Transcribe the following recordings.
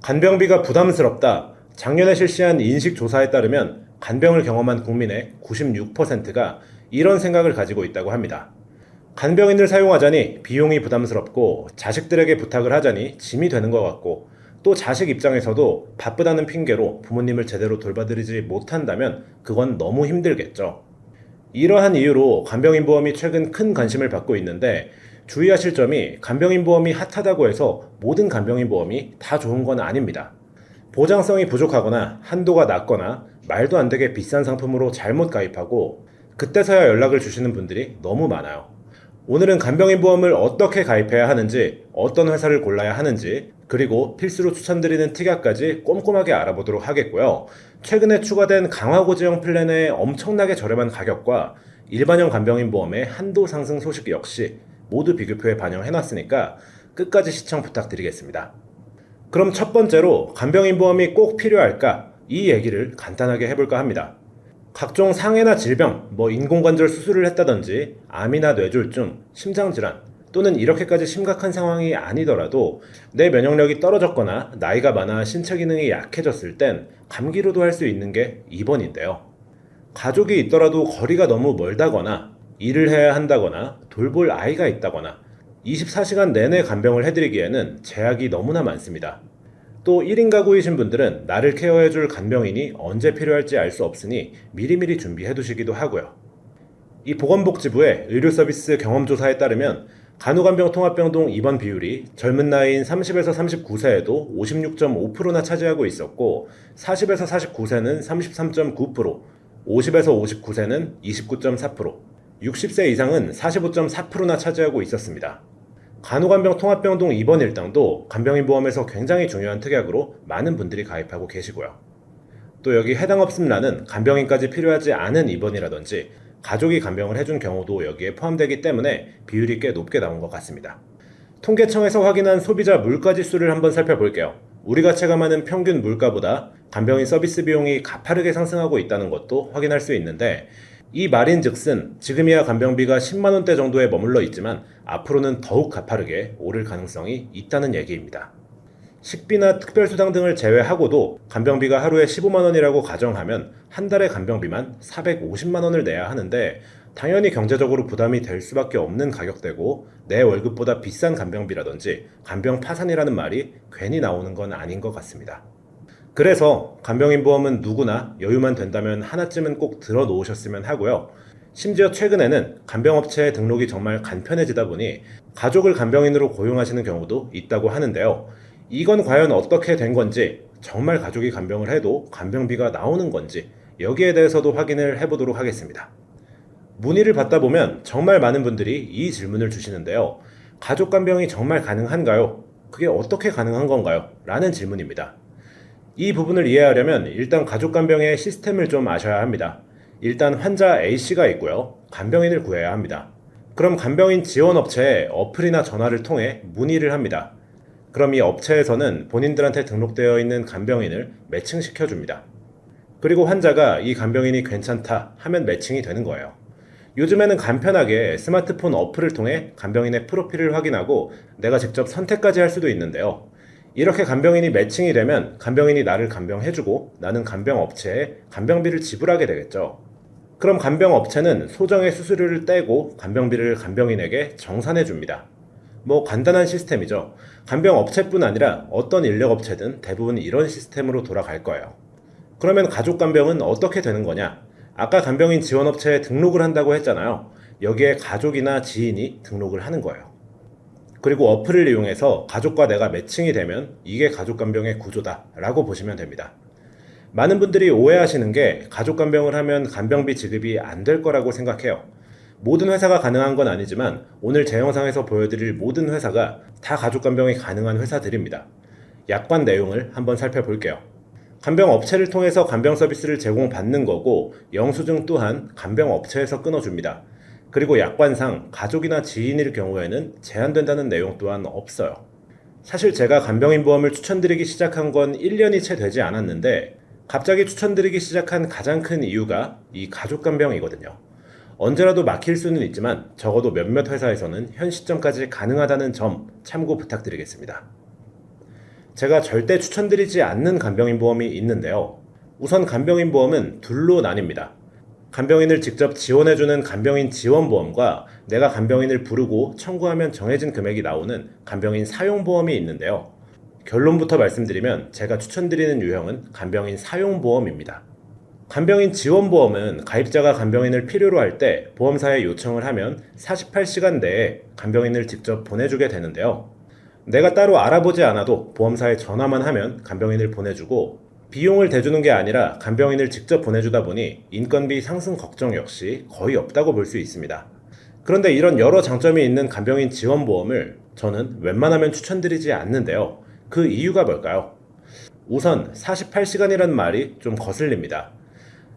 간병비가 부담스럽다. 작년에 실시한 인식조사에 따르면 간병을 경험한 국민의 96%가 이런 생각을 가지고 있다고 합니다. 간병인을 사용하자니 비용이 부담스럽고 자식들에게 부탁을 하자니 짐이 되는 것 같고 또 자식 입장에서도 바쁘다는 핑계로 부모님을 제대로 돌봐드리지 못한다면 그건 너무 힘들겠죠. 이러한 이유로 간병인 보험이 최근 큰 관심을 받고 있는데 주의하실 점이 간병인 보험이 핫하다고 해서 모든 간병인 보험이 다 좋은 건 아닙니다. 보장성이 부족하거나 한도가 낮거나 말도 안 되게 비싼 상품으로 잘못 가입하고 그때서야 연락을 주시는 분들이 너무 많아요. 오늘은 간병인 보험을 어떻게 가입해야 하는지, 어떤 회사를 골라야 하는지, 그리고 필수로 추천드리는 특약까지 꼼꼼하게 알아보도록 하겠고요. 최근에 추가된 강화고지형 플랜의 엄청나게 저렴한 가격과 일반형 간병인 보험의 한도 상승 소식 역시 모두 비교표에 반영해놨으니까 끝까지 시청 부탁드리겠습니다. 그럼 첫 번째로 간병인 보험이 꼭 필요할까? 이 얘기를 간단하게 해볼까 합니다. 각종 상해나 질병, 인공관절 수술을 했다든지 암이나 뇌졸중, 심장질환 또는 이렇게까지 심각한 상황이 아니더라도 내 면역력이 떨어졌거나 나이가 많아 신체 기능이 약해졌을 땐 감기로도 할 수 있는 게 입원인데요. 가족이 있더라도 거리가 너무 멀다거나 일을 해야 한다거나 돌볼 아이가 있다거나 24시간 내내 간병을 해드리기에는 제약이 너무나 많습니다. 또 1인 가구이신 분들은 나를 케어해줄 간병인이 언제 필요할지 알 수 없으니 미리미리 준비해두시기도 하고요. 이 보건복지부의 의료서비스 경험조사에 따르면 간호간병 통합병동 입원 비율이 젊은 나이인 30에서 39세에도 56.5%나 차지하고 있었고 40에서 49세는 33.9%, 50에서 59세는 29.4%, 60세 이상은 45.4%나 차지하고 있었습니다. 간호간병 통합병동 입원 일당도 간병인 보험에서 굉장히 중요한 특약으로 많은 분들이 가입하고 계시고요. 또 여기 해당 없음란은 간병인까지 필요하지 않은 입원이라든지 가족이 간병을 해준 경우도 여기에 포함되기 때문에 비율이 꽤 높게 나온 것 같습니다. 통계청에서 확인한 소비자 물가지수를 한번 살펴볼게요. 우리가 체감하는 평균 물가보다 간병인 서비스 비용이 가파르게 상승하고 있다는 것도 확인할 수 있는데 이 말인즉슨 지금이야 간병비가 10만원대 정도에 머물러 있지만 앞으로는 더욱 가파르게 오를 가능성이 있다는 얘기입니다. 식비나 특별수당 등을 제외하고도 간병비가 하루에 15만원이라고 가정하면 한 달에 간병비만 450만원을 내야 하는데 당연히 경제적으로 부담이 될 수밖에 없는 가격대고 내 월급보다 비싼 간병비라든지 간병 파산이라는 말이 괜히 나오는 건 아닌 것 같습니다. 그래서 간병인 보험은 누구나 여유만 된다면 하나쯤은 꼭 들어 놓으셨으면 하고요. 심지어 최근에는 간병업체의 등록이 정말 간편해지다 보니 가족을 간병인으로 고용하시는 경우도 있다고 하는데요. 이건 과연 어떻게 된 건지, 정말 가족이 간병을 해도 간병비가 나오는 건지 여기에 대해서도 확인을 해보도록 하겠습니다. 문의를 받다 보면 정말 많은 분들이 이 질문을 주시는데요. 가족 간병이 정말 가능한가요? 그게 어떻게 가능한 건가요? 라는 질문입니다. 이 부분을 이해하려면 일단 가족 간병의 시스템을 좀 아셔야 합니다. 일단 환자 A씨가 있고요. 간병인을 구해야 합니다. 그럼 간병인 지원업체에 어플이나 전화를 통해 문의를 합니다. 그럼 이 업체에서는 본인들한테 등록되어 있는 간병인을 매칭시켜줍니다. 그리고 환자가 이 간병인이 괜찮다 하면 매칭이 되는 거예요. 요즘에는 간편하게 스마트폰 어플을 통해 간병인의 프로필을 확인하고 내가 직접 선택까지 할 수도 있는데요. 이렇게 간병인이 매칭이 되면 간병인이 나를 간병해주고 나는 간병업체에 간병비를 지불하게 되겠죠. 그럼 간병업체는 소정의 수수료를 떼고 간병비를 간병인에게 정산해줍니다. 간단한 시스템이죠. 간병업체뿐 아니라 어떤 인력업체든 대부분 이런 시스템으로 돌아갈 거예요. 그러면 가족 간병은 어떻게 되는 거냐? 아까 간병인 지원업체에 등록을 한다고 했잖아요. 여기에 가족이나 지인이 등록을 하는 거예요. 그리고 어플을 이용해서 가족과 내가 매칭이 되면 이게 가족 간병의 구조다 라고 보시면 됩니다. 많은 분들이 오해하시는 게 가족 간병을 하면 간병비 지급이 안 될 거라고 생각해요. 모든 회사가 가능한 건 아니지만 오늘 제 영상에서 보여드릴 모든 회사가 다 가족 간병이 가능한 회사들입니다. 약관 내용을 한번 살펴볼게요. 간병 업체를 통해서 간병 서비스를 제공받는 거고 영수증 또한 간병 업체에서 끊어줍니다. 그리고 약관상 가족이나 지인일 경우에는 제한된다는 내용 또한 없어요. 사실 제가 간병인 보험을 추천드리기 시작한 건 1년이 채 되지 않았는데 갑자기 추천드리기 시작한 가장 큰 이유가 이 가족 간병이거든요. 언제라도 막힐 수는 있지만 적어도 몇몇 회사에서는 현 시점까지 가능하다는 점 참고 부탁드리겠습니다. 제가 절대 추천드리지 않는 간병인 보험이 있는데요. 우선 간병인 보험은 둘로 나뉩니다. 간병인을 직접 지원해주는 간병인 지원보험과 내가 간병인을 부르고 청구하면 정해진 금액이 나오는 간병인 사용보험이 있는데요. 결론부터 말씀드리면 제가 추천드리는 유형은 간병인 사용보험입니다. 간병인 지원보험은 가입자가 간병인을 필요로 할 때 보험사에 요청을 하면 48시간 내에 간병인을 직접 보내주게 되는데요. 내가 따로 알아보지 않아도 보험사에 전화만 하면 간병인을 보내주고 비용을 대주는 게 아니라 간병인을 직접 보내주다 보니 인건비 상승 걱정 역시 거의 없다고 볼 수 있습니다. 그런데 이런 여러 장점이 있는 간병인 지원보험을 저는 웬만하면 추천드리지 않는데요. 그 이유가 뭘까요? 우선 48시간이라는 말이 좀 거슬립니다.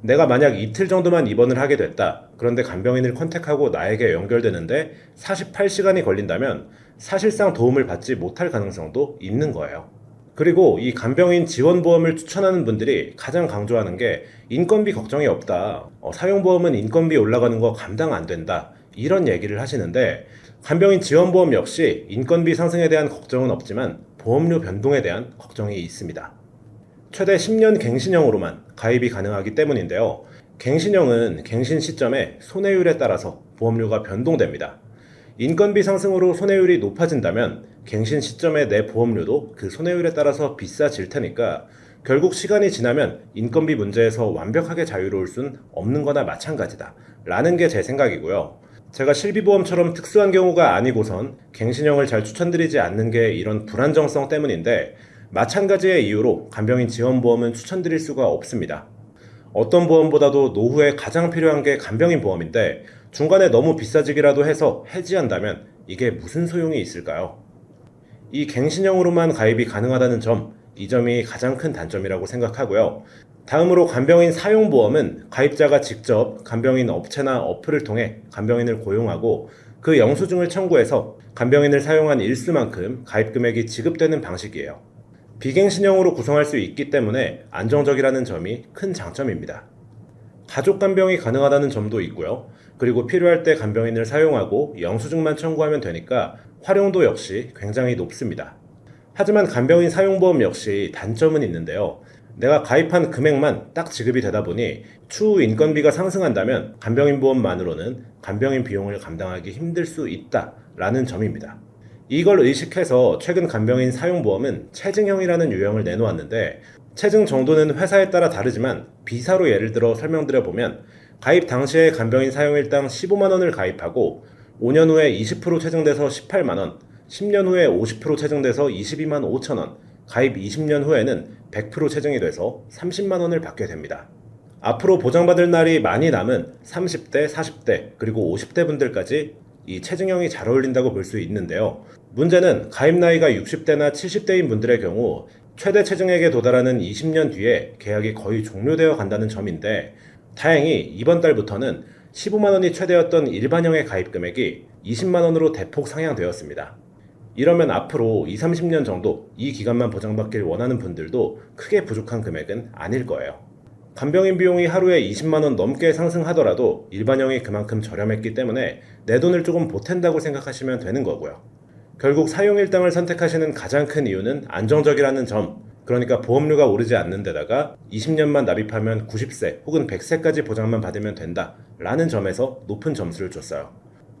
내가 만약 이틀 정도만 입원을 하게 됐다. 그런데 간병인을 컨택하고 나에게 연결되는데 48시간이 걸린다면 사실상 도움을 받지 못할 가능성도 있는 거예요. 그리고 이 간병인 지원보험을 추천하는 분들이 가장 강조하는 게 인건비 걱정이 없다. 사용보험은 인건비 올라가는 거 감당 안 된다. 이런 얘기를 하시는데 간병인 지원보험 역시 인건비 상승에 대한 걱정은 없지만 보험료 변동에 대한 걱정이 있습니다. 최대 10년 갱신형으로만 가입이 가능하기 때문인데요. 갱신형은 갱신 시점에 손해율에 따라서 보험료가 변동됩니다. 인건비 상승으로 손해율이 높아진다면 갱신 시점에 내 보험료도 그 손해율에 따라서 비싸질 테니까 결국 시간이 지나면 인건비 문제에서 완벽하게 자유로울 순 없는 거나 마찬가지다 라는 게 제 생각이고요. 제가 실비보험처럼 특수한 경우가 아니고선 갱신형을 잘 추천드리지 않는 게 이런 불안정성 때문인데 마찬가지의 이유로 간병인 지원보험은 추천드릴 수가 없습니다. 어떤 보험보다도 노후에 가장 필요한 게 간병인 보험인데 중간에 너무 비싸지기라도 해서 해지한다면 이게 무슨 소용이 있을까요? 이 갱신형으로만 가입이 가능하다는 점, 이 점이 가장 큰 단점이라고 생각하고요. 다음으로 간병인 사용보험은 가입자가 직접 간병인 업체나 어플을 통해 간병인을 고용하고 그 영수증을 청구해서 간병인을 사용한 일수만큼 가입금액이 지급되는 방식이에요. 비갱신형으로 구성할 수 있기 때문에 안정적이라는 점이 큰 장점입니다. 가족 간병이 가능하다는 점도 있고요. 그리고 필요할 때 간병인을 사용하고 영수증만 청구하면 되니까 활용도 역시 굉장히 높습니다. 하지만 간병인 사용보험 역시 단점은 있는데요. 내가 가입한 금액만 딱 지급이 되다 보니 추후 인건비가 상승한다면 간병인 보험만으로는 간병인 비용을 감당하기 힘들 수 있다라는 점입니다. 이걸 의식해서 최근 간병인 사용보험은 체증형이라는 유형을 내놓았는데 체증 정도는 회사에 따라 다르지만 비사로 예를 들어 설명드려보면 가입 당시에 간병인 사용일당 15만원을 가입하고 5년 후에 20% 체증돼서 18만원, 10년 후에 50% 체증돼서 22만 5천원, 가입 20년 후에는 100% 체증이 돼서 30만원을 받게 됩니다. 앞으로 보장받을 날이 많이 남은 30대, 40대, 그리고 50대 분들까지 이 체증형이 잘 어울린다고 볼 수 있는데요. 문제는 가입 나이가 60대나 70대인 분들의 경우 최대 체증액에 도달하는 20년 뒤에 계약이 거의 종료되어 간다는 점인데 다행히 이번 달부터는 15만원이 최대였던 일반형의 가입 금액이 20만원으로 대폭 상향되었습니다. 이러면 앞으로 20, 30년 정도 이 기간만 보장받길 원하는 분들도 크게 부족한 금액은 아닐 거예요. 간병인 비용이 하루에 20만원 넘게 상승하더라도 일반형이 그만큼 저렴했기 때문에 내 돈을 조금 보탠다고 생각하시면 되는 거고요. 결국 사용일당을 선택하시는 가장 큰 이유는 안정적이라는 점, 그러니까 보험료가 오르지 않는 데다가 20년만 납입하면 90세 혹은 100세까지 보장만 받으면 된다 라는 점에서 높은 점수를 줬어요.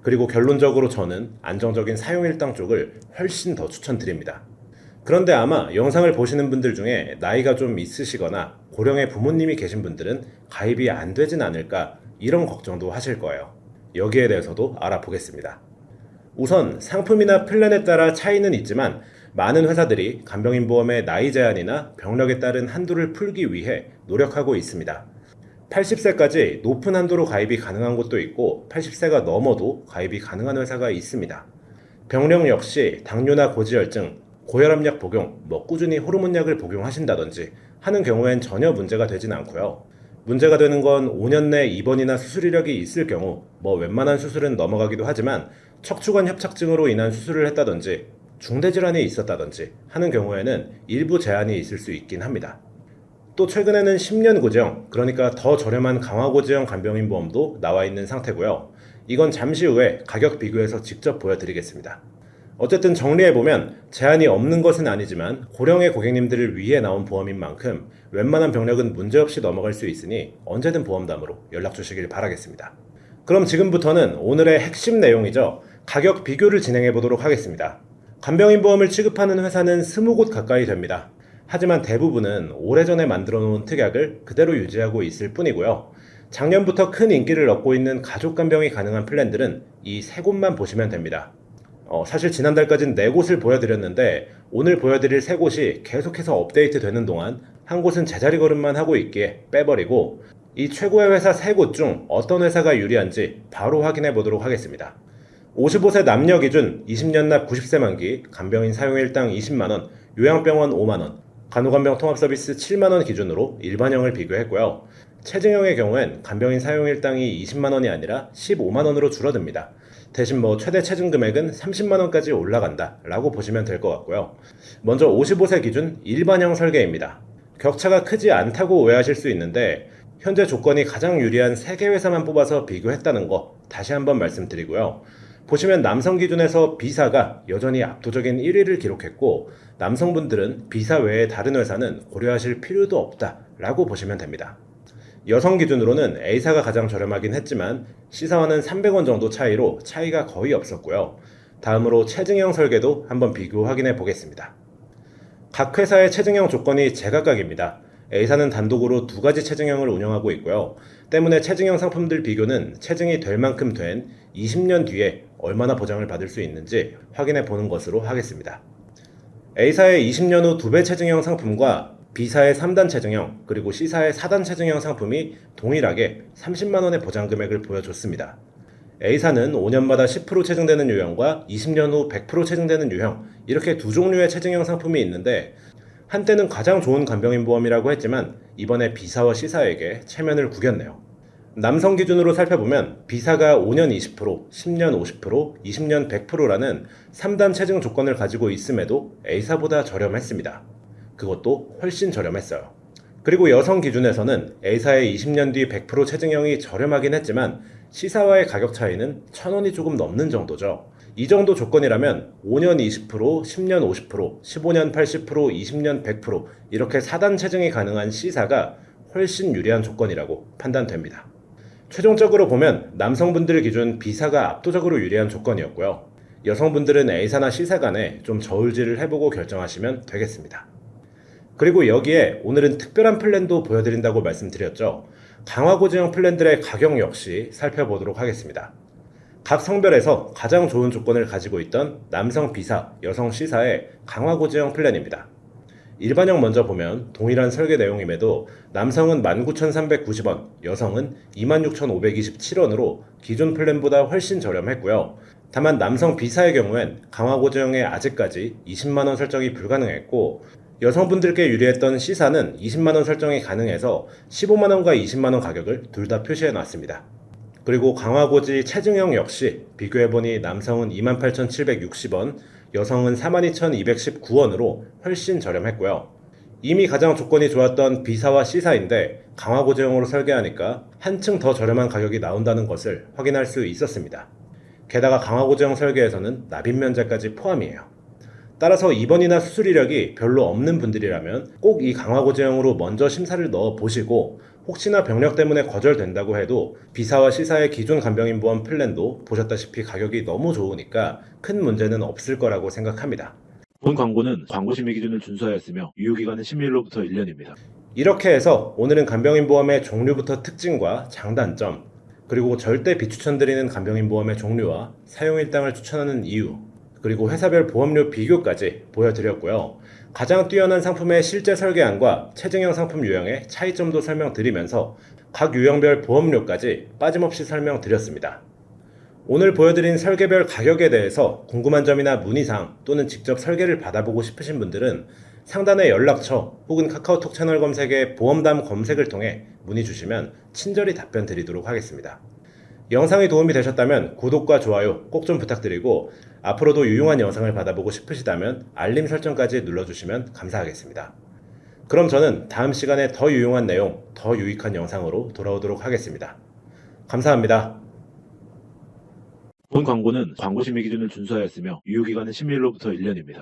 그리고 결론적으로 저는 안정적인 사용일당 쪽을 훨씬 더 추천드립니다. 그런데 아마 영상을 보시는 분들 중에 나이가 좀 있으시거나 고령의 부모님이 계신 분들은 가입이 안 되진 않을까 이런 걱정도 하실 거예요. 여기에 대해서도 알아보겠습니다. 우선 상품이나 플랜에 따라 차이는 있지만 많은 회사들이 간병인 보험의 나이 제한이나 병력에 따른 한도를 풀기 위해 노력하고 있습니다. 80세까지 높은 한도로 가입이 가능한 곳도 있고 80세가 넘어도 가입이 가능한 회사가 있습니다. 병력 역시 당뇨나 고지혈증, 고혈압약 복용, 꾸준히 호르몬약을 복용하신다든지 하는 경우엔 전혀 문제가 되진 않고요. 문제가 되는 건 5년 내 입원이나 수술 이력이 있을 경우 웬만한 수술은 넘어가기도 하지만 척추관 협착증으로 인한 수술을 했다든지 중대질환이 있었다든지 하는 경우에는 일부 제한이 있을 수 있긴 합니다. 또 최근에는 10년 고지형, 그러니까 더 저렴한 강화고지형 간병인 보험도 나와 있는 상태고요. 이건 잠시 후에 가격 비교해서 직접 보여드리겠습니다. 어쨌든 정리해보면 제한이 없는 것은 아니지만 고령의 고객님들을 위해 나온 보험인 만큼 웬만한 병력은 문제없이 넘어갈 수 있으니 언제든 보험담으로 연락 주시길 바라겠습니다. 그럼 지금부터는 오늘의 핵심 내용이죠. 가격 비교를 진행해 보도록 하겠습니다. 간병인 보험을 취급하는 회사는 20곳 가까이 됩니다. 하지만 대부분은 오래전에 만들어 놓은 특약을 그대로 유지하고 있을 뿐이고요. 작년부터 큰 인기를 얻고 있는 가족 간병이 가능한 플랜들은 이 3곳만 보시면 됩니다. 사실 지난달까지는 4곳을 보여드렸는데 오늘 보여드릴 3곳이 계속해서 업데이트 되는 동안 한 곳은 제자리 걸음만 하고 있기에 빼버리고 이 최고의 회사 3곳 중 어떤 회사가 유리한지 바로 확인해 보도록 하겠습니다. 55세 남녀 기준 20년 납 90세 만기 간병인 사용일당 20만원, 요양병원 5만원, 간호간병 통합서비스 7만원 기준으로 일반형을 비교했고요. 체증형의 경우엔 간병인 사용일당이 20만원이 아니라 15만원으로 줄어듭니다. 대신 최대 체증 금액은 30만원까지 올라간다 라고 보시면 될 것 같고요. 먼저 55세 기준 일반형 설계입니다. 격차가 크지 않다고 오해하실 수 있는데 현재 조건이 가장 유리한 3개 회사만 뽑아서 비교했다는 거 다시 한번 말씀드리고요. 보시면 남성 기준에서 B사가 여전히 압도적인 1위를 기록했고 남성분들은 B사 외의 다른 회사는 고려하실 필요도 없다 라고 보시면 됩니다. 여성 기준으로는 A사가 가장 저렴하긴 했지만 C사와는 300원 정도 차이가 거의 없었고요. 다음으로 체증형 설계도 한번 비교 확인해 보겠습니다. 각 회사의 체증형 조건이 제각각입니다. A사는 단독으로 2가지 체증형을 운영하고 있고요. 때문에 체증형 상품들 비교는 체증이 될 만큼 된 20년 뒤에 얼마나 보장을 받을 수 있는지 확인해 보는 것으로 하겠습니다. A사의 20년 후 2배 체증형 상품과 B사의 3단 체증형 그리고 C사의 4단 체증형 상품이 동일하게 30만원의 보장 금액을 보여줬습니다. A사는 5년마다 10% 체증되는 유형과 20년 후 100% 체증되는 유형 이렇게 2종류의 체증형 상품이 있는데 한때는 가장 좋은 간병인 보험이라고 했지만 이번에 B사와 C사에게 체면을 구겼네요. 남성 기준으로 살펴보면 B사가 5년 20%, 10년 50%, 20년 100%라는 3단 체증 조건을 가지고 있음에도 A사보다 저렴했습니다. 그것도 훨씬 저렴했어요. 그리고 여성 기준에서는 A사의 20년 뒤 100% 체증형이 저렴하긴 했지만 C사와의 가격 차이는 1,000원이 조금 넘는 정도죠. 이 정도 조건이라면 5년 20%, 10년 50%, 15년 80%, 20년 100% 이렇게 4단 체증이 가능한 C사가 훨씬 유리한 조건이라고 판단됩니다. 최종적으로 보면 남성분들 기준 B사가 압도적으로 유리한 조건이었고요. 여성분들은 A사나 C사 간에 좀 저울질을 해보고 결정하시면 되겠습니다. 그리고 여기에 오늘은 특별한 플랜도 보여드린다고 말씀드렸죠. 강화고지형 플랜들의 가격 역시 살펴보도록 하겠습니다. 각 성별에서 가장 좋은 조건을 가지고 있던 남성 B사, 여성 C사의 강화고지형 플랜입니다. 일반형 먼저 보면 동일한 설계 내용임에도 남성은 19,390원, 여성은 26,527원으로 기존 플랜보다 훨씬 저렴했고요. 다만 남성 B사의 경우엔 강화고지형에 아직까지 20만원 설정이 불가능했고 여성분들께 유리했던 C사는 20만원 설정이 가능해서 15만원과 20만원 가격을 둘 다 표시해 놨습니다. 그리고 강화고지 체증형 역시 비교해보니 남성은 28,760원, 여성은 42,219원으로 훨씬 저렴했고요. 이미 가장 조건이 좋았던 B사와 C사인데 강화고지형으로 설계하니까 한층 더 저렴한 가격이 나온다는 것을 확인할 수 있었습니다. 게다가 강화고지형 설계에서는 납입면제까지 포함이에요. 따라서 입원이나 수술 이력이 별로 없는 분들이라면 꼭 이 강화고지형으로 먼저 심사를 넣어 보시고 혹시나 병력 때문에 거절된다고 해도 B사와 C사의 기존 간병인 보험 플랜도 보셨다시피 가격이 너무 좋으니까 큰 문제는 없을 거라고 생각합니다. 본 광고는 광고심의 기준을 준수하였으며 유효기간은 10일로부터 1년입니다. 이렇게 해서 오늘은 간병인 보험의 종류부터 특징과 장단점, 그리고 절대 비추천드리는 간병인 보험의 종류와 사용일당을 추천하는 이유, 그리고 회사별 보험료 비교까지 보여드렸고요. 가장 뛰어난 상품의 실제 설계안과 체증형 상품 유형의 차이점도 설명드리면서 각 유형별 보험료까지 빠짐없이 설명드렸습니다. 오늘 보여드린 설계별 가격에 대해서 궁금한 점이나 문의사항 또는 직접 설계를 받아보고 싶으신 분들은 상단의 연락처 혹은 카카오톡 채널 검색에 보험담 검색을 통해 문의 주시면 친절히 답변 드리도록 하겠습니다. 영상이 도움이 되셨다면 구독과 좋아요 꼭 좀 부탁드리고 앞으로도 유용한 영상을 받아보고 싶으시다면 알림 설정까지 눌러주시면 감사하겠습니다. 그럼 저는 다음 시간에 더 유용한 내용, 더 유익한 영상으로 돌아오도록 하겠습니다. 감사합니다. 본 광고는 광고심의 기준을 준수하였으며 유효기간은 10일로부터 1년입니다.